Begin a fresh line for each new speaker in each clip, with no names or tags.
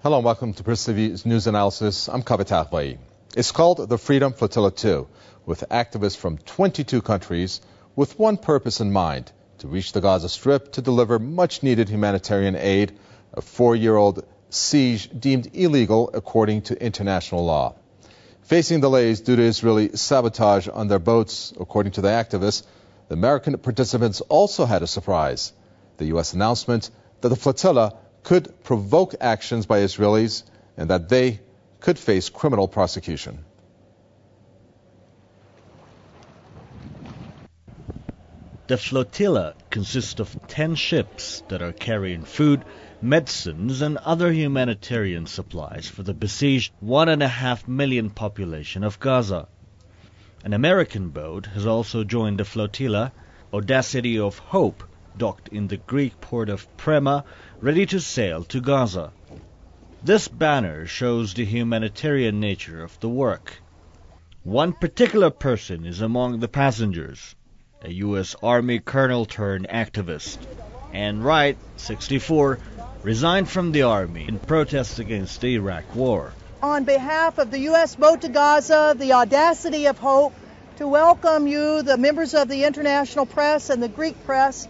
Hello and welcome to PressTV's news analysis. I'm Tahrir. It's called the Freedom Flotilla 2, with activists from 22 countries with one purpose in mind: to reach the Gaza Strip to deliver much-needed humanitarian aid, a 4-year-old siege deemed illegal according to international law. Facing delays due to Israeli sabotage on their boats, according to the activists, the American participants also had a surprise: the U.S. announcement that the flotilla could provoke actions by Israelis and that they could face criminal prosecution.
The flotilla consists of 10 ships that are carrying food, medicines and other humanitarian supplies for the besieged 1.5 million population of Gaza. An American boat has also joined the flotilla, Audacity of Hope, docked in the Greek port of Prema, ready to sail to Gaza. This banner shows the humanitarian nature of the work. One particular person is among the passengers, a U.S. Army colonel turned activist. Ann Wright, 64, resigned from the Army in protest against the Iraq War.
On behalf of the U.S. boat to Gaza, the Audacity of Hope, to welcome you, the members of the international press and the Greek press,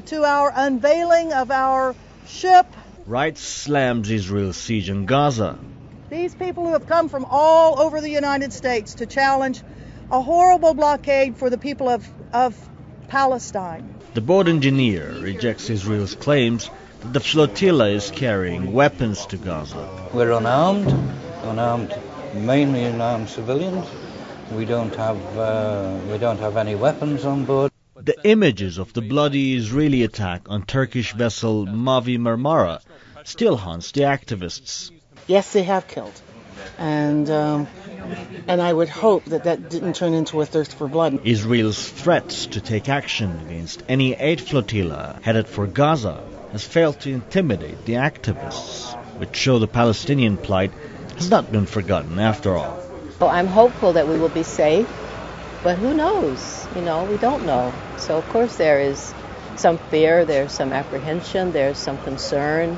to our unveiling of our ship.
Wright slams Israel's siege in Gaza.
These people who have come from all over the United States to challenge a horrible blockade for the people of Palestine.
The boat engineer rejects Israel's claims that the flotilla is carrying weapons to Gaza.
We're unarmed, mainly unarmed civilians. We don't have any weapons on board.
The images of the bloody Israeli attack on Turkish vessel Mavi Marmara still haunts the activists.
Yes, they have killed, and I would hope that didn't turn into a thirst for blood.
Israel's threats to take action against any aid flotilla headed for Gaza has failed to intimidate the activists, which show the Palestinian plight has not been forgotten after all.
Well, I'm hopeful that we will be safe, but who knows? We don't know. So, of course, there is some fear, there's some apprehension, there's some concern,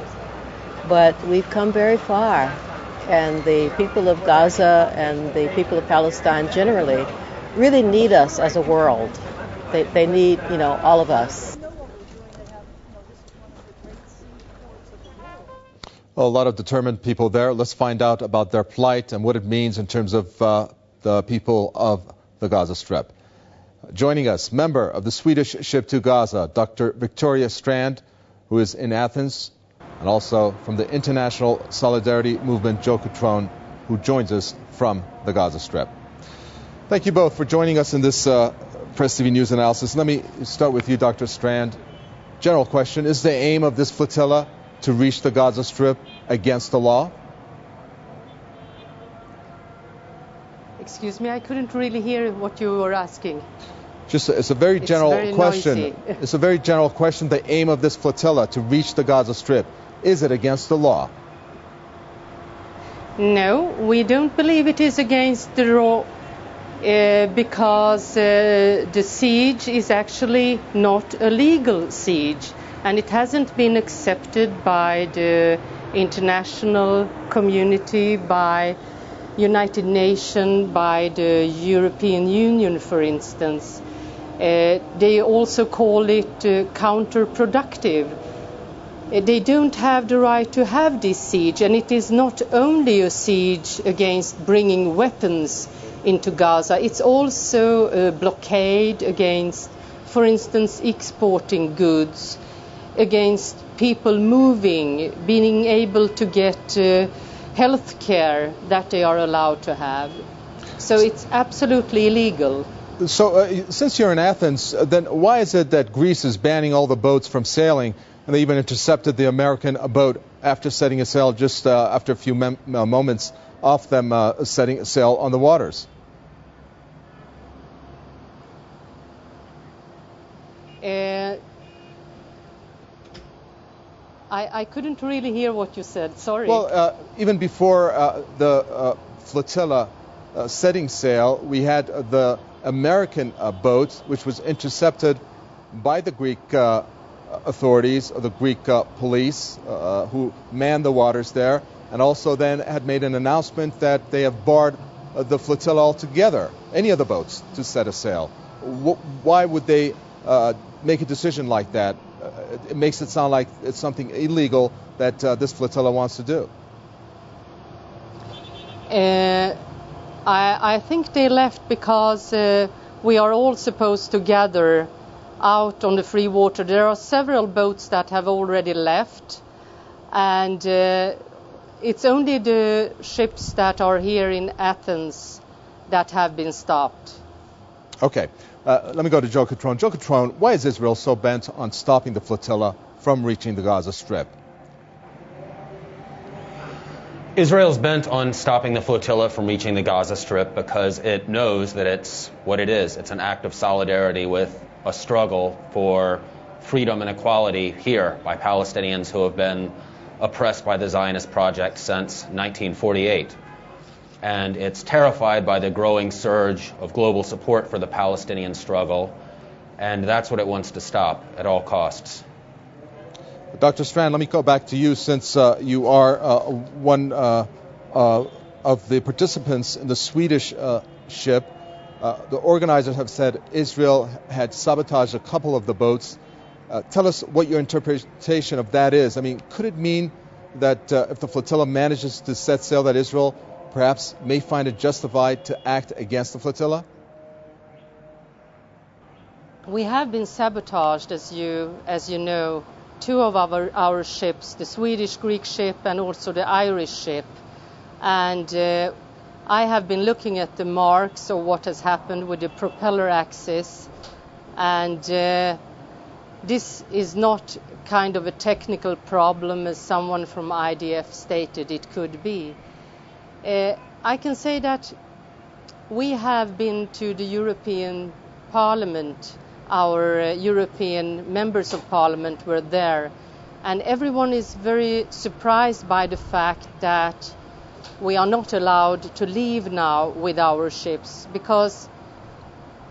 but we've come very far. And the people of Gaza and the people of Palestine generally really need us as a world. They need, all of us.
Well, a lot of determined people there. Let's find out about their plight and what it means in terms of the people of the Gaza Strip. Joining us, member of the Swedish ship to Gaza, Dr. Victoria Strand, who is in Athens, and also from the International Solidarity Movement, Joe Cutrone, who joins us from the Gaza Strip. Thank you both for joining us in this PressTV news analysis. Let me start with you, Dr. Strand. General question: is the aim of this flotilla to reach the Gaza Strip against the law?
Excuse me, I couldn't really hear what you were asking.
It's a very general question.
Noisy.
It's a very general question. The aim of this flotilla to reach the Gaza Strip, is it against the law?
No, we don't believe it is against the law because the siege is actually not a legal siege, and it hasn't been accepted by the international community, by United Nations, by the European Union, for instance. They also call it counterproductive. They don't have the right to have this siege, and it is not only a siege against bringing weapons into Gaza, it's also a blockade against, for instance, exporting goods, against people moving, being able to get health care that they are allowed to have. So it's absolutely illegal.
So since you're in Athens, then why is it that Greece is banning all the boats from sailing, and they even intercepted the American boat after setting a sail just after a few moments off them setting sail on the waters?
I couldn't really hear what you said, sorry.
Well, even before the flotilla setting sail, we had the American boat, which was intercepted by the Greek authorities, or the Greek police, who manned the waters there. and also then had made an announcement that they have barred the flotilla altogether, any of the boats, to set a sail. Why would they make a decision like that? It makes it sound like it's something illegal that this flotilla wants to do.
I think they left because we are all supposed to gather out on the free water. There are several boats that have already left, and it's only the ships that are here in Athens that have been stopped.
Okay, let me go to Joe Catrone. Joe Catrone, why is Israel so bent on stopping the flotilla from reaching the Gaza Strip?
Israel's bent on stopping the flotilla from reaching the Gaza Strip because it knows that it's what it is. It's an act of solidarity with a struggle for freedom and equality here by Palestinians who have been oppressed by the Zionist project since 1948. And it's terrified by the growing surge of global support for the Palestinian struggle, and that's what it wants to stop at all costs.
Dr. Strand, let me go back to you, since you are one of the participants in the Swedish ship. The organizers have said Israel had sabotaged a couple of the boats. Tell us what your interpretation of that is. I mean, could it mean that if the flotilla manages to set sail, that Israel perhaps may find it justified to act against the flotilla?
We have been sabotaged, as you know, two of our ships, the Swedish-Greek ship and also the Irish ship. And I have been looking at the marks of what has happened with the propeller axis, and this is not kind of a technical problem as someone from IDF stated it could be. I can say that we have been to the European Parliament. Our European members of Parliament were there, and everyone is very surprised by the fact that we are not allowed to leave now with our ships, because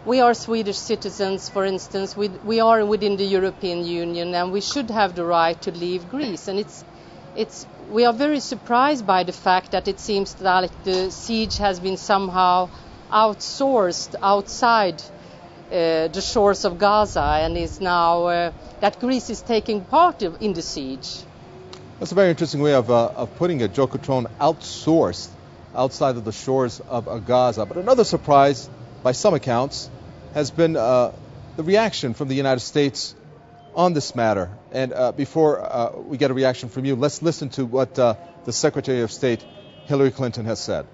we are Swedish citizens, for instance. We are within the European Union, and we should have the right to leave Greece. And we are very surprised by the fact that it seems that the siege has been somehow outsourced outside the shores of Gaza, and is now that Greece is taking part in the siege.
That's a very interesting way of putting it, Joe Catrone, outsourced outside of the shores of Gaza. But another surprise, by some accounts, has been the reaction from the United States on this matter. And before we get a reaction from you, let's listen to what the Secretary of State, Hillary Clinton, has said.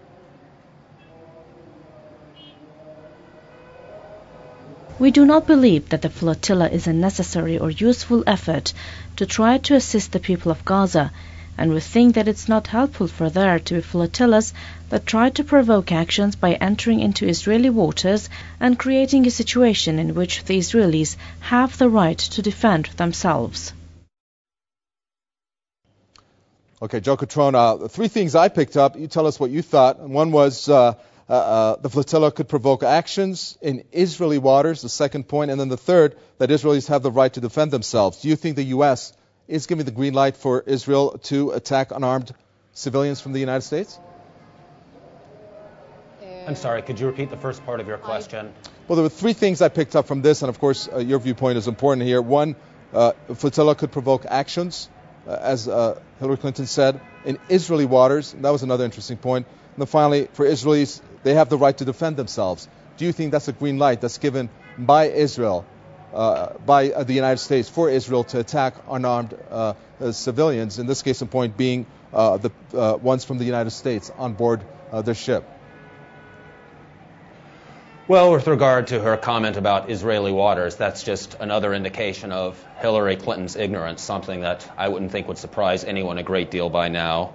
We do not believe that the flotilla is a necessary or useful effort to try to assist the people of Gaza, and we think that it's not helpful for there to be flotillas that try to provoke actions by entering into Israeli waters and creating a situation in which the Israelis have the right to defend themselves.
Okay, Joe Catrone, three things I picked up. You tell us what you thought. And one was the flotilla could provoke actions in Israeli waters, the second point. And then the third, that Israelis have the right to defend themselves. Do you think the U.S. is giving the green light for Israel to attack unarmed civilians from the United States?
I'm sorry, could you repeat the first part of your question?
Well, there were three things I picked up from this, and of course your viewpoint is important here. One, flotilla could provoke actions, as Hillary Clinton said, in Israeli waters. And that was another interesting point. And then finally, for Israelis, they have the right to defend themselves. Do you think that's a green light that's given by Israel, by the United States, for Israel to attack unarmed civilians, in this case in point being the ones from the United States on board their ship?
Well, with regard to her comment about Israeli waters, that's just another indication of Hillary Clinton's ignorance, something that I wouldn't think would surprise anyone a great deal by now.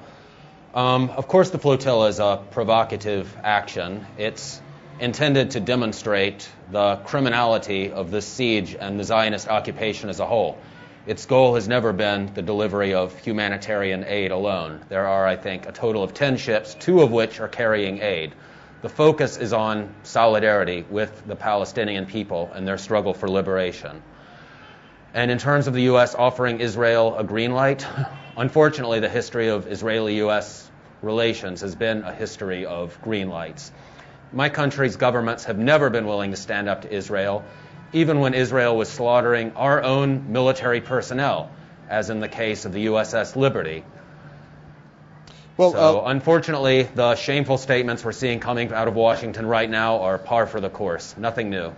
Of course, the flotilla is a provocative action. It's intended to demonstrate the criminality of this siege and the Zionist occupation as a whole. Its goal has never been the delivery of humanitarian aid alone. There are, I think, a total of 10 ships, 2 of which are carrying aid. The focus is on solidarity with the Palestinian people and their struggle for liberation. And in terms of the U.S. offering Israel a green light, Unfortunately, the history of Israeli-U.S. relations has been a history of green lights. My country's governments have never been willing to stand up to Israel, even when Israel was slaughtering our own military personnel, as in the case of the USS Liberty. So, unfortunately, the shameful statements we're seeing coming out of Washington right now are par for the course. Nothing new.